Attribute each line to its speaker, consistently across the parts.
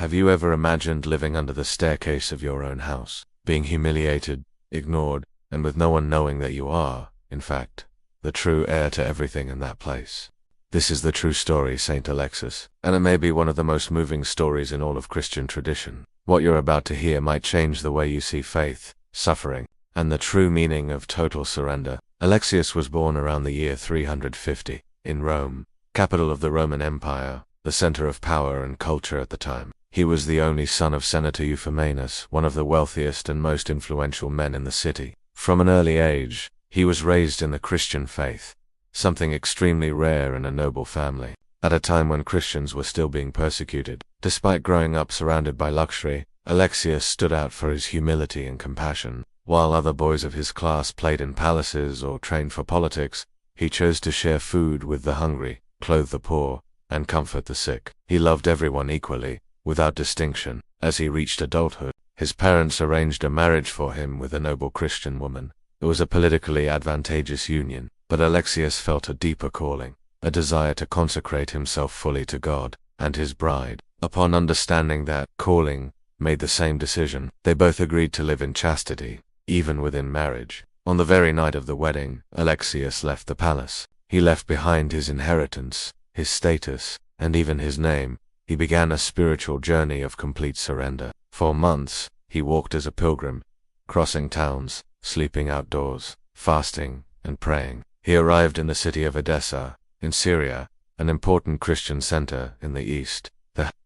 Speaker 1: Have you ever imagined living under the staircase of your own house, being humiliated, ignored, and with no one knowing that you are, in fact, the true heir to everything in that place? This is the true story, Saint Alexius, and it may be one of the most moving stories in all of Christian tradition. What you're about to hear might change the way you see faith, suffering, and the true meaning of total surrender. Alexius was born around the year 350, in Rome, capital of the Roman Empire, the center of power and culture at the time. He was the only son of Senator Euphamenus, one of the wealthiest and most influential men in the city. From an early age, he was raised in the Christian faith, something extremely rare in a noble family, at a time when Christians were still being persecuted. Despite growing up surrounded by luxury, Alexius stood out for his humility and compassion. While other boys of his class played in palaces or trained for politics, he chose to share food with the hungry, clothe the poor, and comfort the sick. He loved everyone equally, without distinction. As he reached adulthood, his parents arranged a marriage for him with a noble Christian woman. It was a politically advantageous union, but Alexius felt a deeper calling, a desire to consecrate himself fully to God and his bride. Upon understanding that calling, made the same decision. They both agreed to live in chastity, even within marriage. On the very night of the wedding, Alexius left the palace. He left behind his inheritance, his status, and even his name. He began a spiritual journey of complete surrender. For months, he walked as a pilgrim, crossing towns, sleeping outdoors, fasting, and praying. He arrived in the city of Edessa, in Syria, an important Christian center in the east.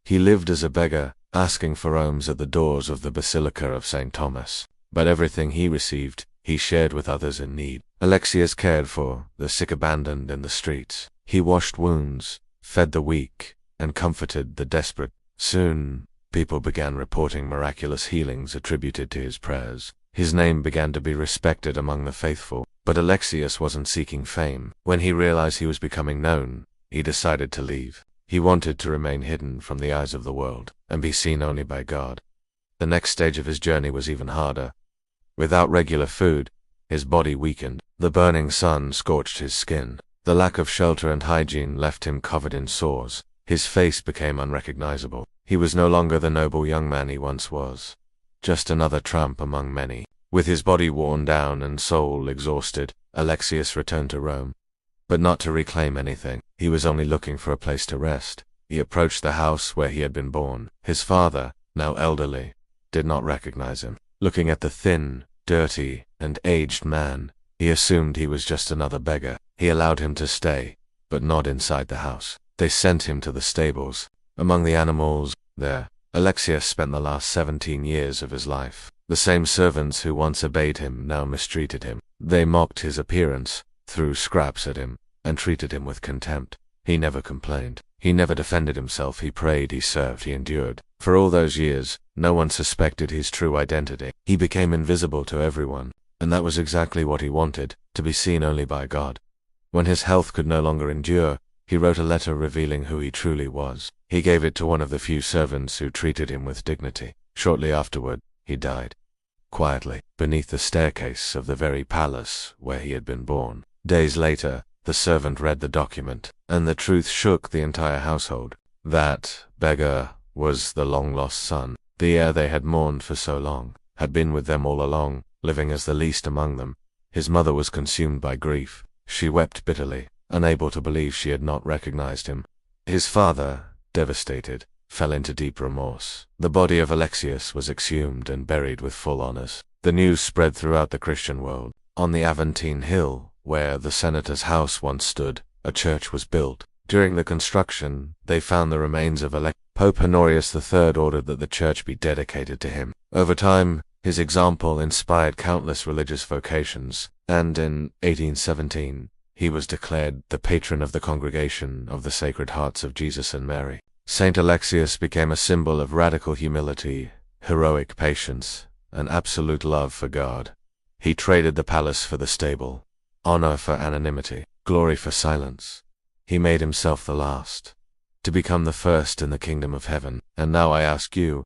Speaker 1: He lived as a beggar, asking for alms at the doors of the Basilica of St. Thomas. But everything he received, he shared with others in need. Alexius cared for the sick abandoned in the streets. He washed wounds, fed the weak, and comforted the desperate. Soon, people began reporting miraculous healings attributed to his prayers. His name began to be respected among the faithful. But Alexius wasn't seeking fame. When he realized he was becoming known, he decided to leave. He wanted to remain hidden from the eyes of the world, and be seen only by God. The next stage of his journey was even harder. Without regular food, his body weakened. The burning sun scorched his skin. The lack of shelter and hygiene left him covered in sores. His face became unrecognizable. He was no longer the noble young man he once was, just another tramp among many. With his body worn down and soul exhausted, Alexius returned to Rome. But not to reclaim anything. He was only looking for a place to rest. He approached the house where he had been born. His father, now elderly, did not recognize him. Looking at the thin, dirty, and aged man, he assumed he was just another beggar. He allowed him to stay, but not inside the house. They sent him to the stables. Among the animals there, Alexius spent the last 17 years of his life. The same servants who once obeyed him now mistreated him. They mocked his appearance, threw scraps at him, and treated him with contempt. He never complained. He never defended himself. He prayed, he served, he endured. For all those years, no one suspected his true identity. He became invisible to everyone, and that was exactly what he wanted, to be seen only by God. When his health could no longer endure, he wrote a letter revealing who he truly was. He gave it to one of the few servants who treated him with dignity. Shortly afterward, he died, quietly, beneath the staircase of the very palace where he had been born. Days later, the servant read the document, and the truth shook the entire household. That beggar was the long-lost son. The heir they had mourned for so long had been with them all along, living as the least among them. His mother was consumed by grief. She wept bitterly, unable to believe she had not recognized him. His father, devastated, fell into deep remorse. The body of Alexius was exhumed and buried with full honors. The news spread throughout the Christian world. On the Aventine Hill, where the senator's house once stood, a church was built. During the construction, they found the remains of Alexius. Pope Honorius III ordered that the church be dedicated to him. Over time, his example inspired countless religious vocations, and in 1817, he was declared the patron of the Congregation of the Sacred Hearts of Jesus and Mary. Saint Alexius became a symbol of radical humility, heroic patience, and absolute love for God. He traded the palace for the stable, honor for anonymity, glory for silence. He made himself the last, to become the first in the kingdom of heaven. And now I ask you,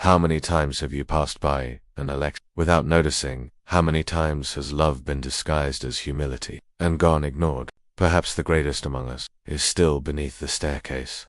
Speaker 1: how many times have you passed by an Alexius without noticing? How many times has love been disguised as humility and gone ignored? Perhaps the greatest among us is still beneath the staircase.